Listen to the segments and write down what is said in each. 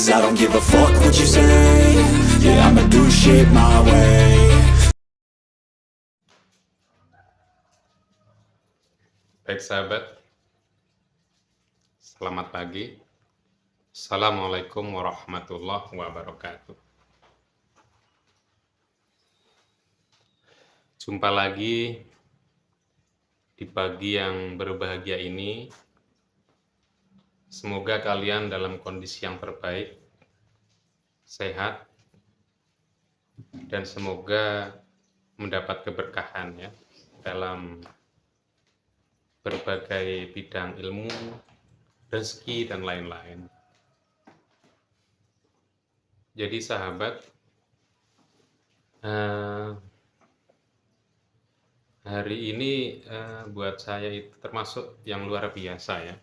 'cause I don't give a fuck what you say. Yeah, I'ma do shit my way. Baik sahabat, selamat pagi. Assalamualaikum warahmatullahi wabarakatuh. Jumpa lagi di pagi yang berbahagia ini. Semoga kalian dalam kondisi yang terbaik, sehat, dan semoga mendapat keberkahan ya dalam berbagai bidang ilmu, rezeki, dan lain-lain. Jadi sahabat, hari ini buat saya itu termasuk yang luar biasa ya.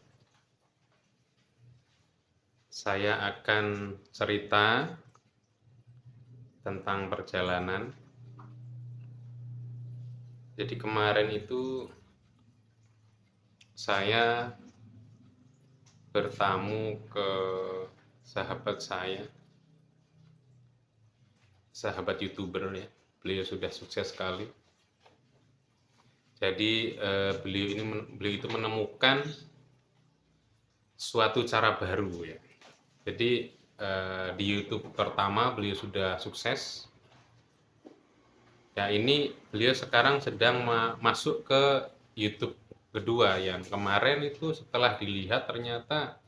Saya akan cerita tentang perjalanan. Jadi kemarin itu saya bertamu ke sahabat saya, sahabat YouTuber ya. Beliau sudah sukses sekali. Jadi beliau itu menemukan suatu cara baru ya. Jadi di YouTube pertama beliau sudah sukses. Ya ini beliau sekarang sedang masuk ke YouTube kedua yang kemarin itu setelah dilihat ternyata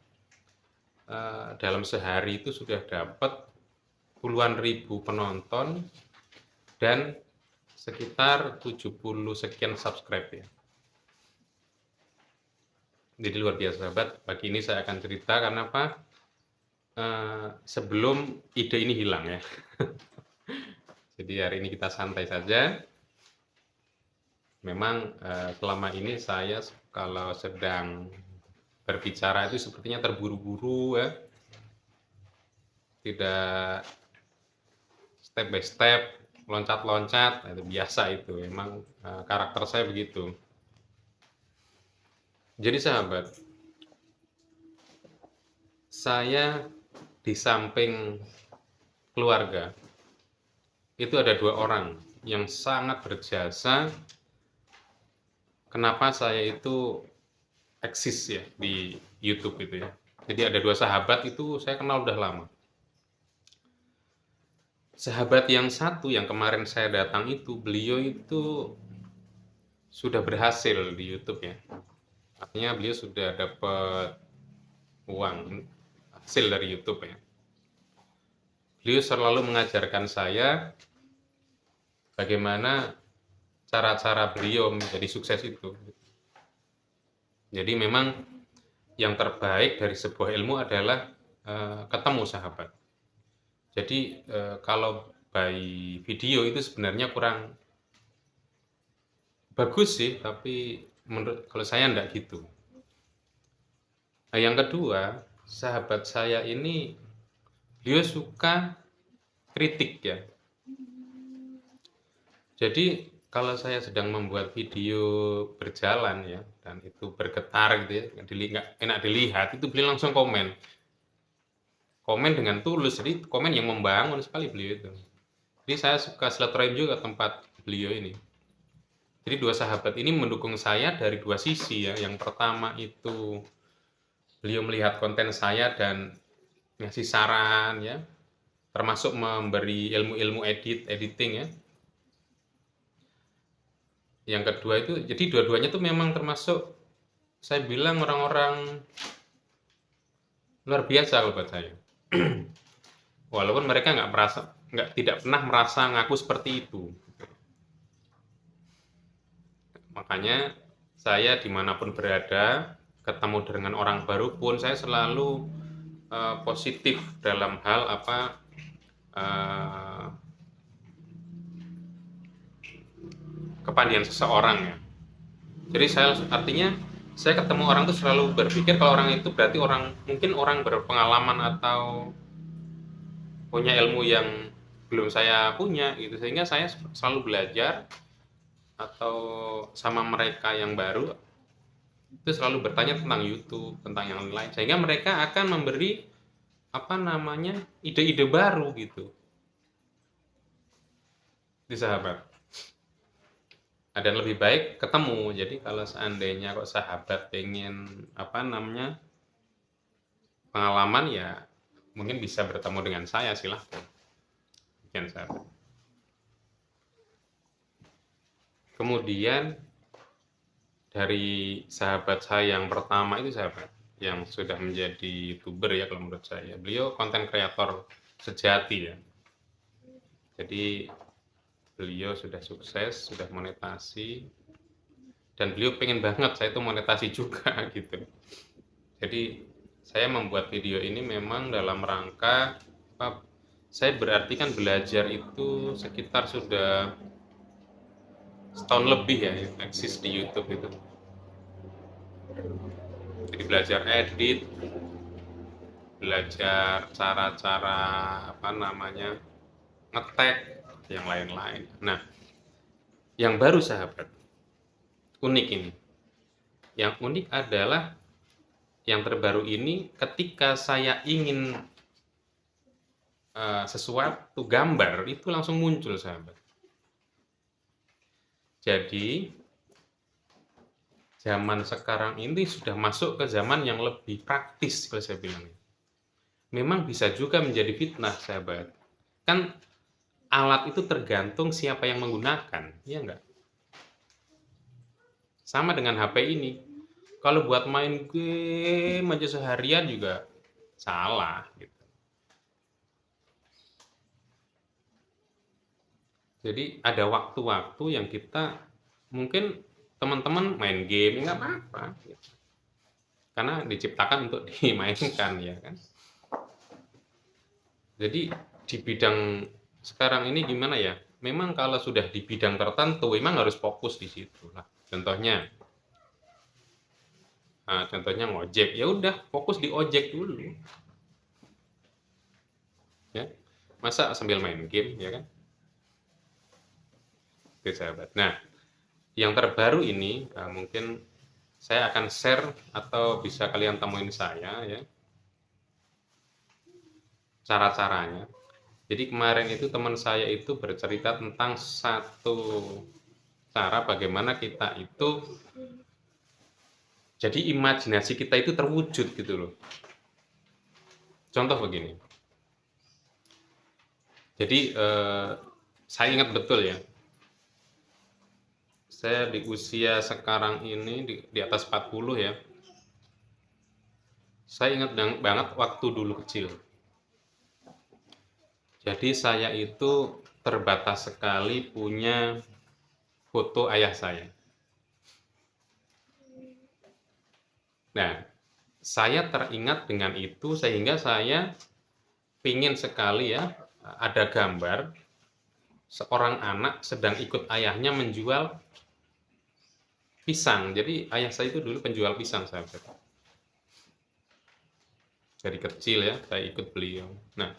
dalam sehari itu sudah dapat puluhan ribu penonton dan sekitar 70 sekian subscribe ya. Jadi luar biasa sahabat, pagi ini saya akan cerita karena apa? Sebelum ide ini hilang ya. Jadi hari ini kita santai saja. Memang selama ini saya kalau sedang berbicara itu sepertinya terburu-buru ya. Tidak step by step, loncat-loncat, itu biasa itu. Memang karakter saya begitu. Jadi sahabat, saya di samping keluarga, itu ada 2 orang yang sangat berjasa kenapa saya itu eksis ya di YouTube itu ya. Jadi ada 2 sahabat itu saya kenal udah lama. Sahabat yang satu yang kemarin saya datang itu, beliau itu sudah berhasil di YouTube ya. Artinya beliau sudah dapat uang hasil dari YouTube ya. Beliau selalu mengajarkan saya bagaimana cara-cara beliau menjadi sukses itu. Jadi memang yang terbaik dari sebuah ilmu adalah ketemu sahabat. Jadi kalau by video itu sebenarnya kurang bagus sih, tapi kalau saya enggak gitu. Nah, yang kedua, sahabat saya ini beliau suka kritik ya. Jadi kalau saya sedang membuat video berjalan ya, dan itu bergetar gitu ya, nggak enak dilihat, itu beliau langsung komen. Komen dengan tulus, jadi komen yang membangun sekali beliau itu. Jadi saya suka silaturahim juga tempat beliau ini. Jadi 2 sahabat ini mendukung saya dari 2 sisi ya. Yang pertama itu beliau melihat konten saya dan ngasih saran ya, termasuk memberi ilmu-ilmu editing ya. Yang kedua itu, jadi dua-duanya tuh memang termasuk saya bilang orang-orang luar biasa kalau buat saya. Walaupun mereka tidak pernah merasa ngaku seperti itu. Makanya saya dimanapun berada, ketemu dengan orang baru pun saya selalu positif dalam hal kepandian seseorang ya. Jadi artinya saya ketemu orang tuh selalu berpikir kalau orang itu berarti mungkin orang berpengalaman atau punya ilmu yang belum saya punya gitu, sehingga saya selalu belajar atau sama mereka yang baru itu selalu bertanya tentang YouTube, tentang yang lain, sehingga mereka akan memberi apa namanya, ide-ide baru gitu di sahabat. Dan lebih baik ketemu. Jadi kalau seandainya kok sahabat pengen apa namanya, pengalaman ya mungkin bisa bertemu dengan saya, silahkan. Sekian sahabat. Kemudian dari sahabat saya yang pertama itu sahabat yang sudah menjadi YouTuber ya kalau menurut saya. Beliau konten kreator sejati ya. Jadi beliau sudah sukses, sudah monetasi, dan beliau pengen banget saya itu monetasi juga gitu. Jadi saya membuat video ini memang dalam rangka apa, saya berarti kan belajar itu sekitar sudah setahun lebih ya eksis di YouTube itu. Jadi belajar edit, belajar cara-cara apa namanya, ngetek, yang lain-lain. Nah, yang baru sahabat, unik ini. Yang unik adalah yang terbaru ini ketika saya ingin sesuatu gambar itu langsung muncul sahabat. Jadi zaman sekarang ini sudah masuk ke zaman yang lebih praktis kalau saya bilang. Memang bisa juga menjadi fitnah sahabat. Kan alat itu tergantung siapa yang menggunakan, ya enggak? Sama dengan HP ini. Kalau buat main game aja seharian juga salah gitu. Jadi ada waktu-waktu yang kita mungkin teman-teman main game nggak apa-apa gitu. Karena diciptakan untuk dimainkan ya kan. Jadi di bidang sekarang ini gimana ya? Memang kalau sudah di bidang tertentu memang harus fokus di situ lah. Contohnya ngojek, ya udah fokus di ojek dulu. Ya. Masa sambil main game ya kan? Oke sahabat. Nah, yang terbaru ini mungkin saya akan share atau bisa kalian temuin saya ya. Cara-caranya. Jadi kemarin itu teman saya itu bercerita tentang satu cara bagaimana kita itu jadi imajinasi kita itu terwujud gitu loh. Contoh begini. Jadi saya ingat betul ya. Saya di usia sekarang ini di atas 40 ya. Saya ingat banget waktu dulu kecil. Jadi saya itu terbatas sekali punya foto ayah saya. Nah, saya teringat dengan itu sehingga saya ingin sekali ya ada gambar seorang anak sedang ikut ayahnya menjual pisang. Jadi ayah saya itu dulu penjual pisang sahabat. Dari kecil ya saya ikut beliau. Nah,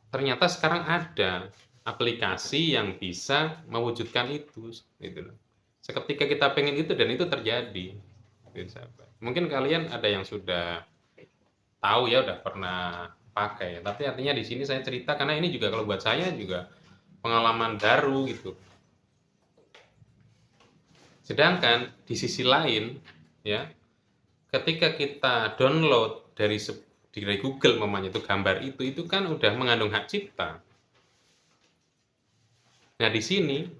ternyata sekarang ada aplikasi yang bisa mewujudkan itu gitu loh. Seketika kita pengen itu dan itu terjadi. Gitu, sahabat. Mungkin kalian ada yang sudah tahu ya, udah pernah pakai. Tapi artinya di sini saya cerita karena ini juga kalau buat saya juga pengalaman baru gitu. Sedangkan di sisi lain ya, ketika kita download dari Google namanya itu gambar itu kan udah mengandung hak cipta. Nah, di sini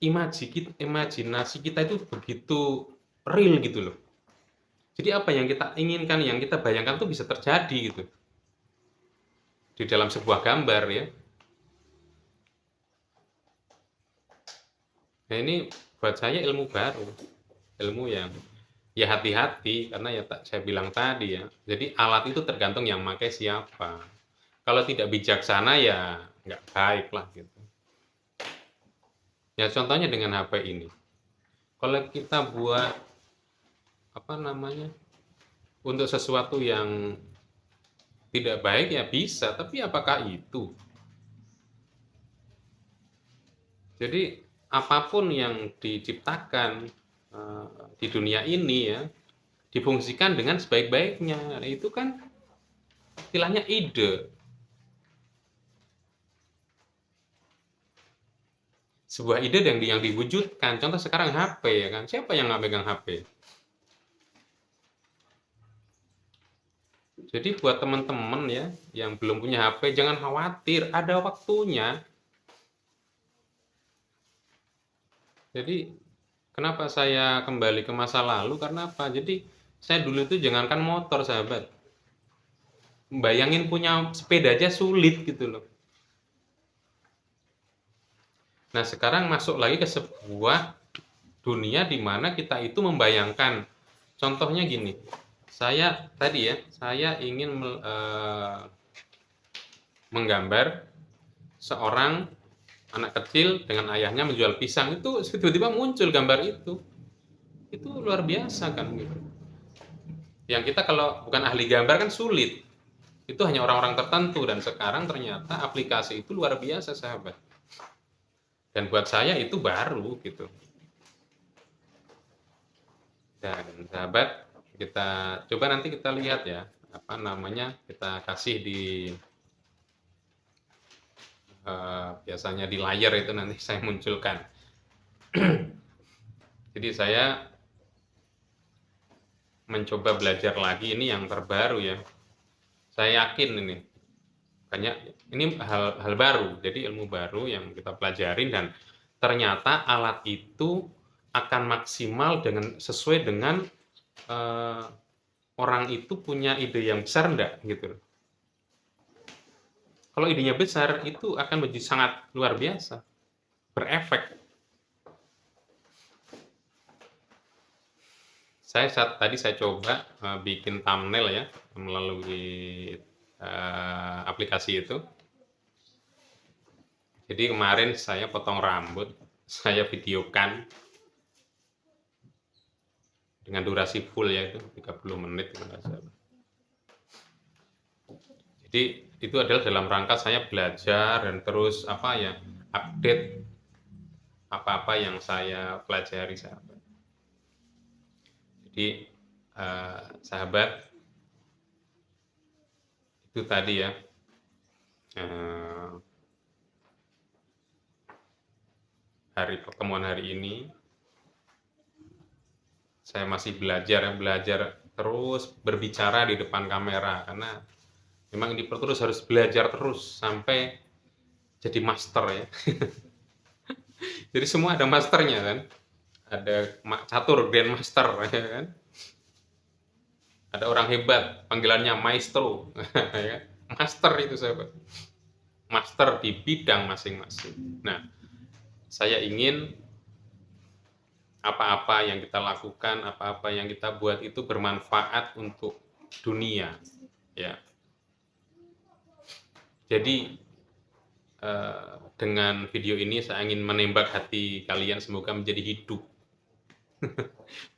imajinasi kita itu begitu real gitu loh. Jadi apa yang kita inginkan, yang kita bayangkan tuh bisa terjadi gitu. Di dalam sebuah gambar ya. Nah, ini buat saya ilmu baru. Ilmu yang ya hati-hati karena ya saya bilang tadi ya. Jadi alat itu tergantung yang pakai siapa. Kalau tidak bijaksana ya nggak baik lah gitu. Ya contohnya dengan HP ini. Kalau kita buat apa namanya untuk sesuatu yang tidak baik ya bisa, tapi apakah itu? Jadi apapun yang diciptakan di dunia ini ya, difungsikan dengan sebaik-baiknya. Nah, itu kan istilahnya ide. Sebuah ide yang diwujudkan. Contoh sekarang HP ya kan. Siapa yang nggak megang HP? Jadi buat teman-teman ya yang belum punya HP jangan khawatir, ada waktunya. Jadi kenapa saya kembali ke masa lalu? Karena apa? Jadi saya dulu itu jangankan motor sahabat, bayangin punya sepeda aja sulit gitu loh. Nah sekarang masuk lagi ke sebuah dunia di mana kita itu membayangkan. Contohnya gini, saya tadi ya, saya ingin menggambar seorang anak kecil dengan ayahnya menjual pisang, itu tiba-tiba muncul gambar itu luar biasa kan gitu. Yang kita kalau bukan ahli gambar kan sulit, itu hanya orang-orang tertentu, dan sekarang ternyata aplikasi itu luar biasa sahabat, dan buat saya itu baru gitu. Dan sahabat, kita coba nanti kita lihat ya, apa namanya, kita kasih di biasanya di layar itu nanti saya munculkan. Jadi saya mencoba belajar lagi, ini yang terbaru ya. Saya yakin ini banyak, ini hal baru, jadi ilmu baru yang kita pelajarin, dan ternyata alat itu akan maksimal dengan sesuai dengan orang itu punya ide yang besar enggak gitu. Kalau idenya besar itu akan menjadi sangat luar biasa, berefek. Tadi saya coba bikin thumbnail ya melalui aplikasi itu. Jadi kemarin saya potong rambut, saya videokan dengan durasi full ya, itu 30 menit. Jadi itu adalah dalam rangka saya belajar dan terus apa ya, update apa-apa yang saya pelajari sahabat. Jadi sahabat, itu tadi ya, pertemuan hari ini saya masih belajar terus berbicara di depan kamera, karena memang ini terus harus belajar terus sampai jadi master ya. Jadi semua ada masternya kan, ada catur, grandmaster ya kan, ada orang hebat panggilannya maestro ya, master itu sahabat, master di bidang masing-masing. Nah saya ingin apa-apa yang kita lakukan, apa-apa yang kita buat itu bermanfaat untuk dunia ya. Jadi dengan video ini saya ingin menembak hati kalian, semoga menjadi hidup.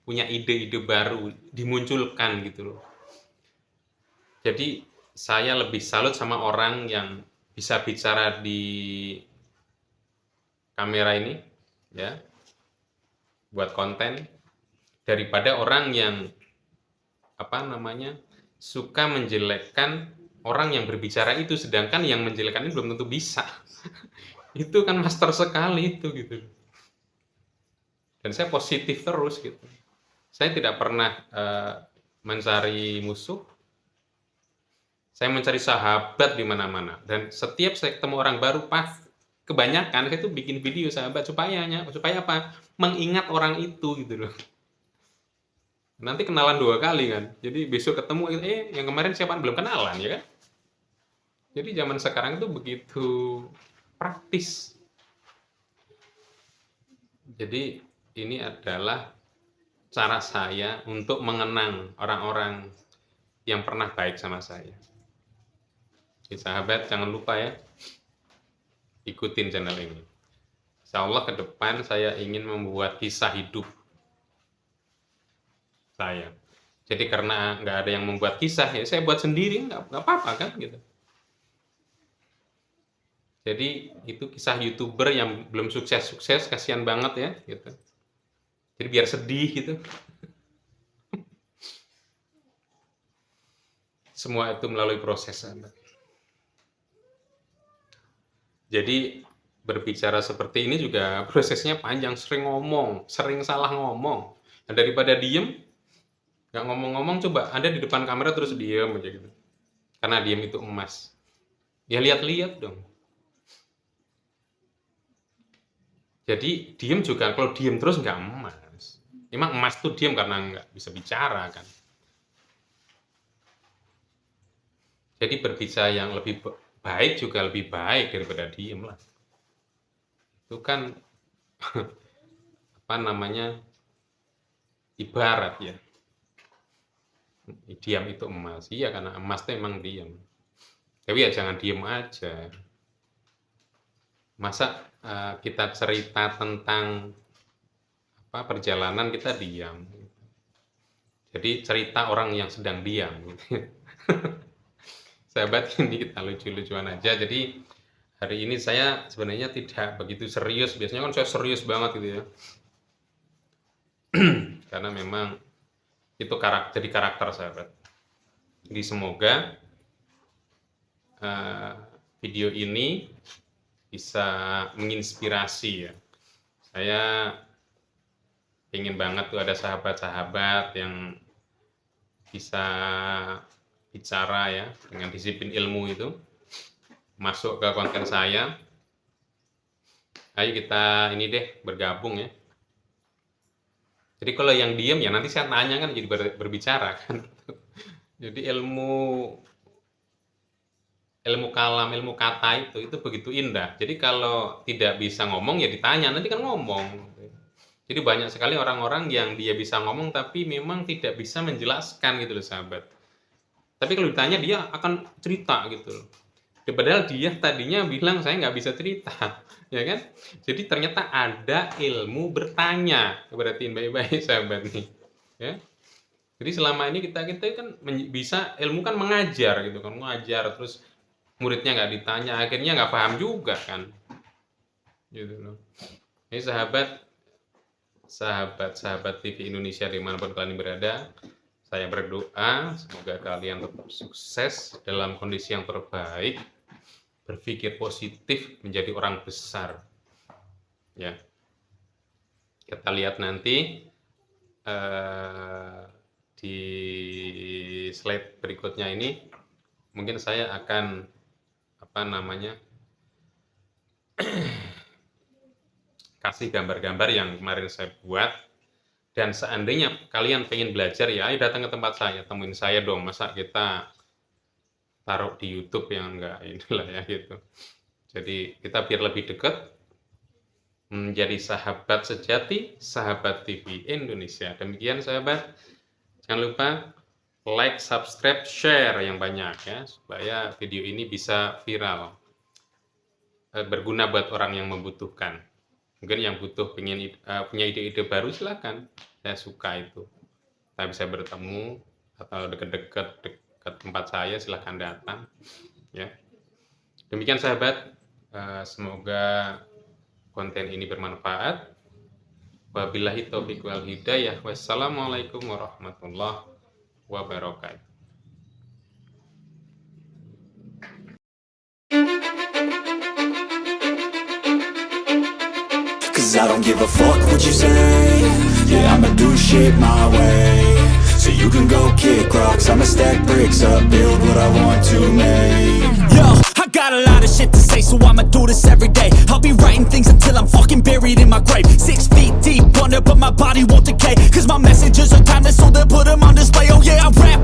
Punya ide-ide baru dimunculkan gitu loh. Jadi saya lebih salut sama orang yang bisa bicara di kamera ini ya, buat konten, daripada orang yang apa namanya, suka menjelekkan orang yang berbicara itu, sedangkan yang menjelekkan ini belum tentu bisa. Itu kan master sekali itu gitu. Dan saya positif terus gitu. Saya tidak pernah mencari musuh. Saya mencari sahabat di mana-mana. Dan setiap saya ketemu orang baru, kebanyakan saya tuh bikin video sahabat supaya apa? Mengingat orang itu gitu loh. Nanti kenalan 2 kali kan. Jadi besok ketemu, yang kemarin siapa, belum kenalan ya kan. Jadi zaman sekarang itu begitu praktis. Jadi ini adalah cara saya untuk mengenang orang-orang yang pernah baik sama saya. Jadi sahabat jangan lupa ya, ikutin channel ini. Insya Allah ke depan saya ingin membuat kisah hidup saya. Jadi karena nggak ada yang membuat kisah ya, saya buat sendiri, nggak apa-apa kan gitu. Jadi itu kisah YouTuber yang belum sukses-sukses, kasihan banget ya gitu. Jadi biar sedih gitu. Semua itu melalui proses, sahabat. Jadi berbicara seperti ini juga prosesnya panjang, sering ngomong, sering salah ngomong. Nah, daripada diem, nggak ngomong-ngomong, coba Anda di depan kamera terus diem aja gitu. Karena diem itu emas. Ya lihat-lihat dong. Jadi diem juga, kalau diem terus nggak emas. Emang emas tuh diem karena nggak bisa bicara kan. Jadi berbicara yang lebih baik juga lebih baik daripada diem lah. Itu kan apa namanya, ibarat ya. Diam itu emas. Iya, karena emas itu emang diam. Tapi ya jangan diem aja. Masa kita cerita tentang apa perjalanan kita diam. Jadi cerita orang yang sedang diam. Sahabat, ini kita lucu-lucuan aja. Jadi hari ini saya sebenarnya tidak begitu serius. Biasanya kan saya serius banget gitu ya. Karena memang itu jadi karakter, sahabat. Jadi semoga video ini bisa menginspirasi ya. Saya ingin banget tuh ada sahabat-sahabat yang bisa bicara ya dengan disiplin ilmu itu masuk ke konten saya. Ayo kita ini deh bergabung ya. Jadi kalau yang diem ya nanti saya tanya kan, jadi berbicara kan. Jadi ilmu kalam, ilmu kata itu begitu indah. Jadi kalau tidak bisa ngomong ya ditanya, nanti kan ngomong. Jadi banyak sekali orang-orang yang dia bisa ngomong tapi memang tidak bisa menjelaskan gitu loh, sahabat. Tapi kalau ditanya dia akan cerita gitu loh. Padahal dia tadinya bilang saya nggak bisa cerita, ya kan? Jadi ternyata ada ilmu bertanya. Perhatiin baik-baik, sahabat nih, ya. Jadi selama ini kita kan bisa ilmu kan mengajar gitu kan, mengajar terus muridnya nggak ditanya, akhirnya nggak paham juga kan, gitu loh. Ini sahabat TV Indonesia dimanapun kalian berada, saya berdoa semoga kalian tetap sukses dalam kondisi yang terbaik, berpikir positif, menjadi orang besar. Ya, kita lihat nanti di slide berikutnya ini, mungkin saya akan kasih gambar-gambar yang kemarin saya buat. Dan seandainya kalian pengen belajar ya, ayo datang ke tempat saya, temuin saya dong. Masa kita taruh di YouTube yang enggak inilah ya gitu. Jadi kita biar lebih dekat, menjadi sahabat sejati, sahabat TV Indonesia. Demikian sahabat, jangan lupa like, subscribe, share yang banyak ya, supaya video ini bisa viral, berguna buat orang yang membutuhkan. Mungkin yang butuh punya ide-ide baru, silakan. Saya suka itu. Saya bisa bertemu atau dekat-dekat tempat saya, silahkan datang. Ya. Demikian sahabat, semoga konten ini bermanfaat. Wabillahi taufiq wal hidayah. Wassalamualaikum warahmatullahi wabarakatuh. Cause I don't give a fuck what you say. Yeah, I'ma do shit my way. So you can go kick rocks, I'ma stack bricks up, build what I want to make. Yo, I got a lot of shit to say, so I'ma do this every day. I'll be writing things until I'm fucking buried in my grave. 6 feet deep under, but my body won't decay. Cause my messages are timeless, so they'll put them on display. Oh yeah, I rap